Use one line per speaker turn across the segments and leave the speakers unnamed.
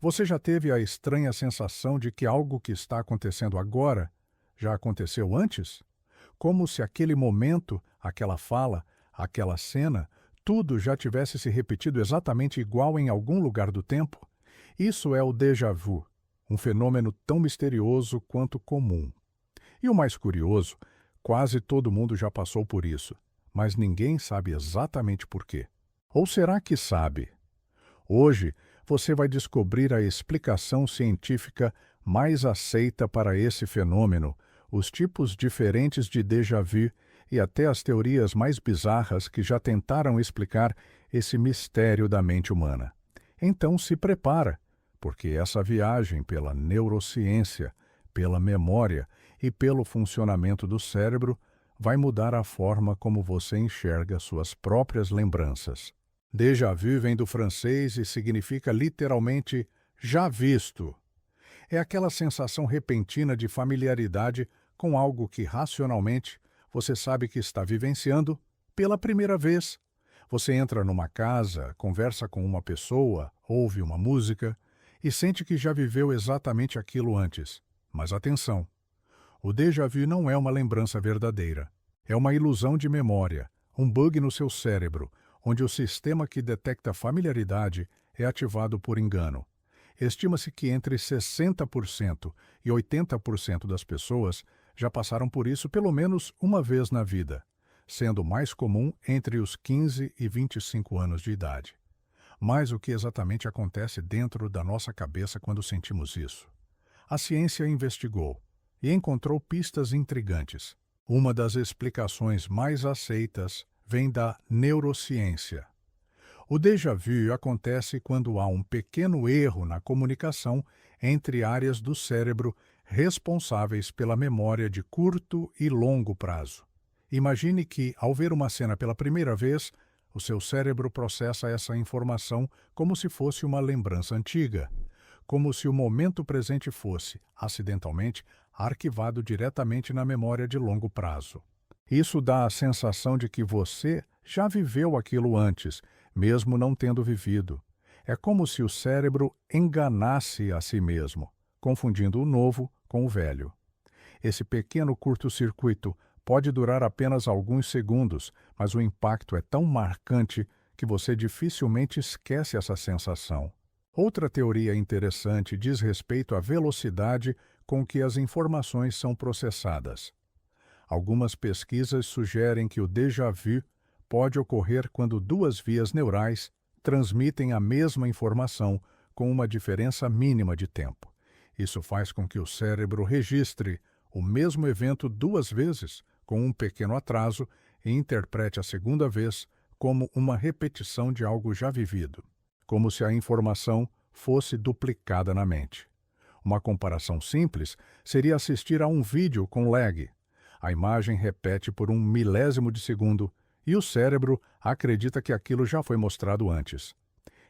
Você já teve a estranha sensação de que algo que está acontecendo agora já aconteceu antes? Como se aquele momento, aquela fala, aquela cena, tudo já tivesse se repetido exatamente igual em algum lugar do tempo? Isso é o déjà vu, um fenômeno tão misterioso quanto comum. E o mais curioso, quase todo mundo já passou por isso, mas ninguém sabe exatamente por quê. Ou será que sabe? Hoje, você vai descobrir a explicação científica mais aceita para esse fenômeno, os tipos diferentes de déjà vu e até as teorias mais bizarras que já tentaram explicar esse mistério da mente humana. Então se prepara, porque essa viagem pela neurociência, pela memória e pelo funcionamento do cérebro vai mudar a forma como você enxerga suas próprias lembranças. Déjà vu vem do francês e significa literalmente já visto. É aquela sensação repentina de familiaridade com algo que racionalmente você sabe que está vivenciando pela primeira vez. Você entra numa casa, conversa com uma pessoa, ouve uma música e sente que já viveu exatamente aquilo antes. Mas atenção, o déjà vu não é uma lembrança verdadeira. É uma ilusão de memória, um bug no seu cérebro, onde o sistema que detecta familiaridade é ativado por engano. Estima-se que entre 60% e 80% das pessoas já passaram por isso pelo menos uma vez na vida, sendo mais comum entre os 15 e 25 anos de idade. Mas o que exatamente acontece dentro da nossa cabeça quando sentimos isso? A ciência investigou e encontrou pistas intrigantes. Uma das explicações mais aceitas vem da neurociência. O déjà vu acontece quando há um pequeno erro na comunicação entre áreas do cérebro responsáveis pela memória de curto e longo prazo. Imagine que, ao ver uma cena pela primeira vez, o seu cérebro processa essa informação como se fosse uma lembrança antiga, como se o momento presente fosse, acidentalmente, arquivado diretamente na memória de longo prazo. Isso dá a sensação de que você já viveu aquilo antes, mesmo não tendo vivido. É como se o cérebro enganasse a si mesmo, confundindo o novo com o velho. Esse pequeno curto-circuito pode durar apenas alguns segundos, mas o impacto é tão marcante que você dificilmente esquece essa sensação. Outra teoria interessante diz respeito à velocidade com que as informações são processadas. Algumas pesquisas sugerem que o déjà vu pode ocorrer quando duas vias neurais transmitem a mesma informação com uma diferença mínima de tempo. Isso faz com que o cérebro registre o mesmo evento duas vezes, com um pequeno atraso, e interprete a segunda vez como uma repetição de algo já vivido, como se a informação fosse duplicada na mente. Uma comparação simples seria assistir a um vídeo com lag. A imagem repete por um milésimo de segundo e o cérebro acredita que aquilo já foi mostrado antes.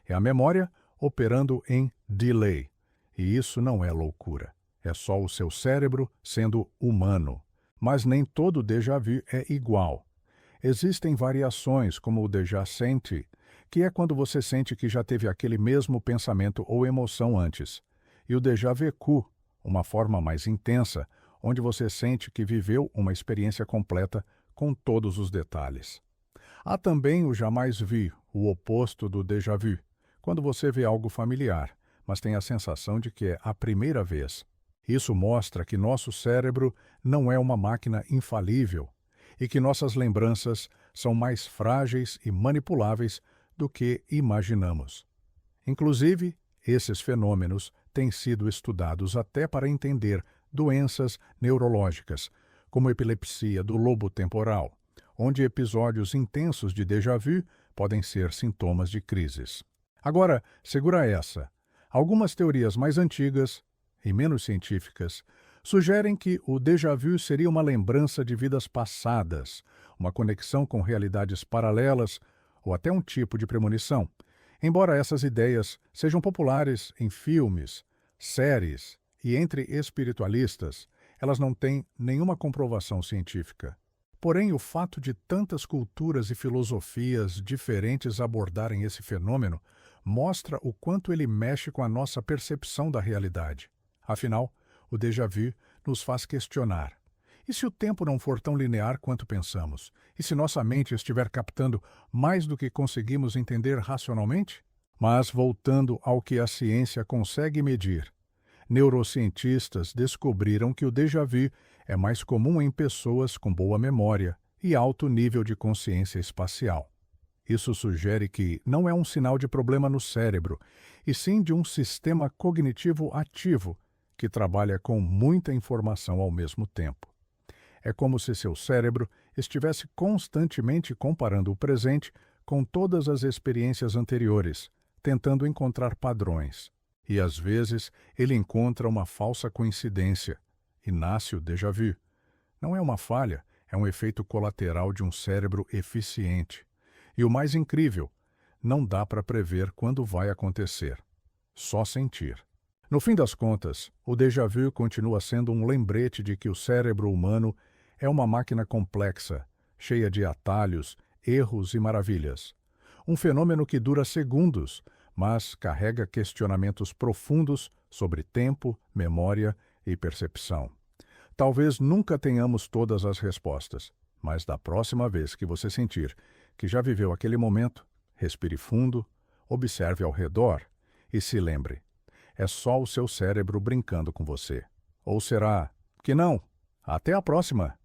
É a memória operando em delay. E isso não é loucura. É só o seu cérebro sendo humano. Mas nem todo déjà vu é igual. Existem variações, como o déjà senti, que é quando você sente que já teve aquele mesmo pensamento ou emoção antes. E o déjà vécu, uma forma mais intensa, onde você sente que viveu uma experiência completa com todos os detalhes. Há também o jamais vu, o oposto do déjà vu, quando você vê algo familiar, mas tem a sensação de que é a primeira vez. Isso mostra que nosso cérebro não é uma máquina infalível e que nossas lembranças são mais frágeis e manipuláveis do que imaginamos. Inclusive, esses fenômenos têm sido estudados até para entender doenças neurológicas, como epilepsia do lobo temporal, onde episódios intensos de déjà vu podem ser sintomas de crises. Agora, segura essa. Algumas teorias mais antigas e menos científicas sugerem que o déjà vu seria uma lembrança de vidas passadas, uma conexão com realidades paralelas ou até um tipo de premonição. Embora essas ideias sejam populares em filmes, séries e entre espiritualistas, elas não têm nenhuma comprovação científica. Porém, o fato de tantas culturas e filosofias diferentes abordarem esse fenômeno mostra o quanto ele mexe com a nossa percepção da realidade. Afinal, o déjà vu nos faz questionar. E se o tempo não for tão linear quanto pensamos? E se nossa mente estiver captando mais do que conseguimos entender racionalmente? Mas voltando ao que a ciência consegue medir, neurocientistas descobriram que o déjà vu é mais comum em pessoas com boa memória e alto nível de consciência espacial. Isso sugere que não é um sinal de problema no cérebro, e sim de um sistema cognitivo ativo que trabalha com muita informação ao mesmo tempo. É como se seu cérebro estivesse constantemente comparando o presente com todas as experiências anteriores, tentando encontrar padrões. E às vezes ele encontra uma falsa coincidência e nasce o déjà vu. Não é uma falha, é um efeito colateral de um cérebro eficiente. E o mais incrível, não dá para prever quando vai acontecer. Só sentir. No fim das contas, o déjà vu continua sendo um lembrete de que o cérebro humano é uma máquina complexa, cheia de atalhos, erros e maravilhas. Um fenômeno que dura segundos, mas carrega questionamentos profundos sobre tempo, memória e percepção. Talvez nunca tenhamos todas as respostas, mas da próxima vez que você sentir que já viveu aquele momento, respire fundo, observe ao redor e se lembre: é só o seu cérebro brincando com você. Ou será que não? Até a próxima!